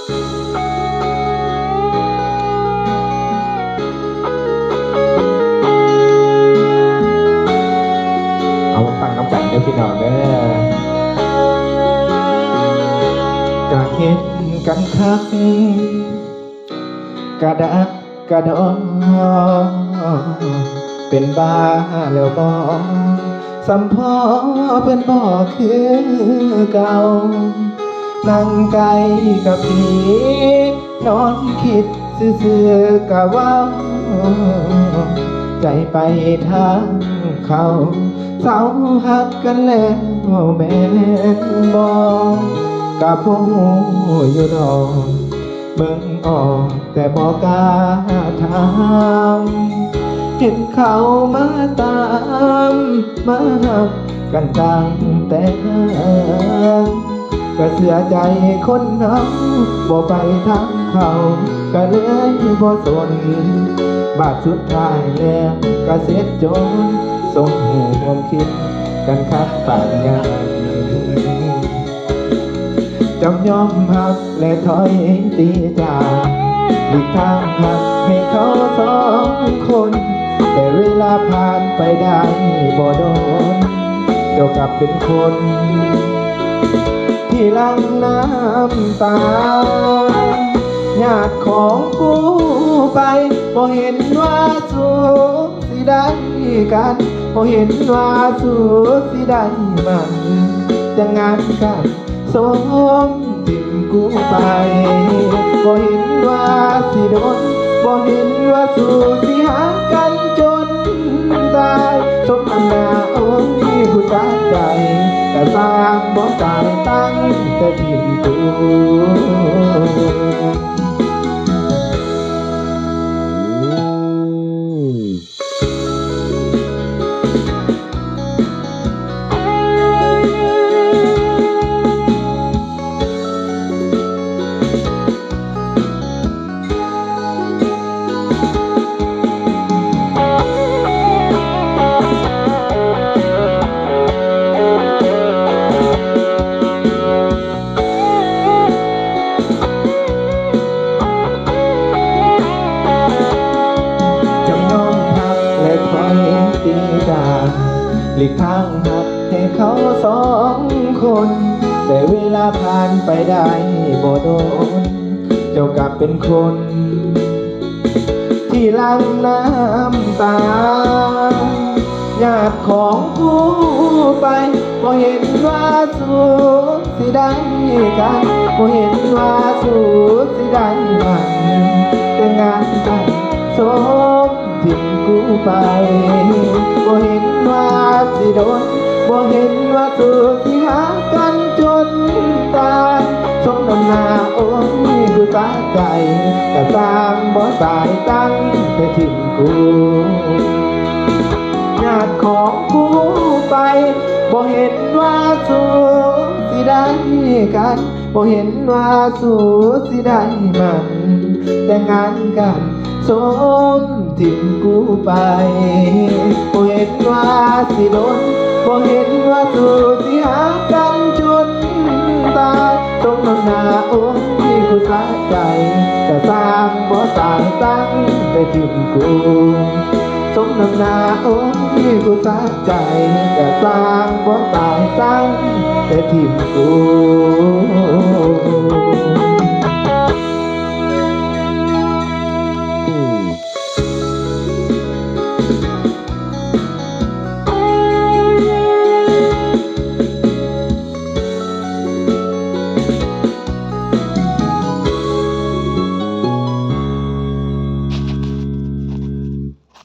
เอาฟังน้ำกันเด้อพี่น้องเด้อกะเห็นกันคักกะดักกะดอเป็นบ้าแล้วบ่สัมพอเป็นบ่คือเก่านั่งไกลกับพี่นอนคิดซื่อๆกะว่าใจไปทางเขาเศร้าหักกันแล้วแม่นบอกกะพูอยู่ดอกเบิ่งออกแต่บอกกล้าถามเห็นเขามาตามมาหักกันตั้งแต่ก็เสียใจคนเฮาบ่ไปทางเขาก็เลยบ่สนบาดสุดท้ายแล้วก็เสร็จจนสมความคิดกันคักป่านยังจำยอมหักและถอยตีจากหลีกทางหักให้เขาสองคนแต่เวลาผ่านไปได้บ่โดนเจ้ากลับเป็นคนที่หลั่งน้ำตาญาติของกูไปบ่เห็นว่าสู้สิได้กันบ่เห็นว่าสู้สิได้มันจะงานกันสมทิ้งกูไปบ่เห็นว่าสิโดนบ่เห็นว่าสู้สิหากันจนตายสมหน้าโอ้ยผู้สาใจแต่สร้างบ่ตายตั้งแต่ทิ้งกูหลีกทางหักให้เขาสองคนแต่เวลาผ่านไปได้บ่โดนเจ้ากลับเป็นคนที่หลั่งน้ำตาญาติของกูไปบ่เห็นว่าสู้สิได้กันบ่เห็นว่าสู้สิได้มันแต่งานกันสมทิ้งกูไปบ่เห็นว่าสิโดนบ่เห็นว่าสู้สิหากันจนตายสมน้ำหน้าโอ้ยกูสาใจแต่สร้างบ่ตายตั้งแต่ทิ้งกูญาติของกูไปบ่เห็นว่าสู้สิได้กันบ่เห็นว่าสู้สิได้มันแต่งงานกันสมทิ้งกูไปบ่เห็นว่าสิโดนบ่เห็นว่าสู้สิหากันจนตายสมน้ำหน้าโอ้ยกูสาใจแต่สร้างบ่ตายตั้งแต่ทิ้งกูสมน้ำหน้าโอ้ยกูสาใจแต่สร้างบ่ตายตั้งแต่ทิ้งกู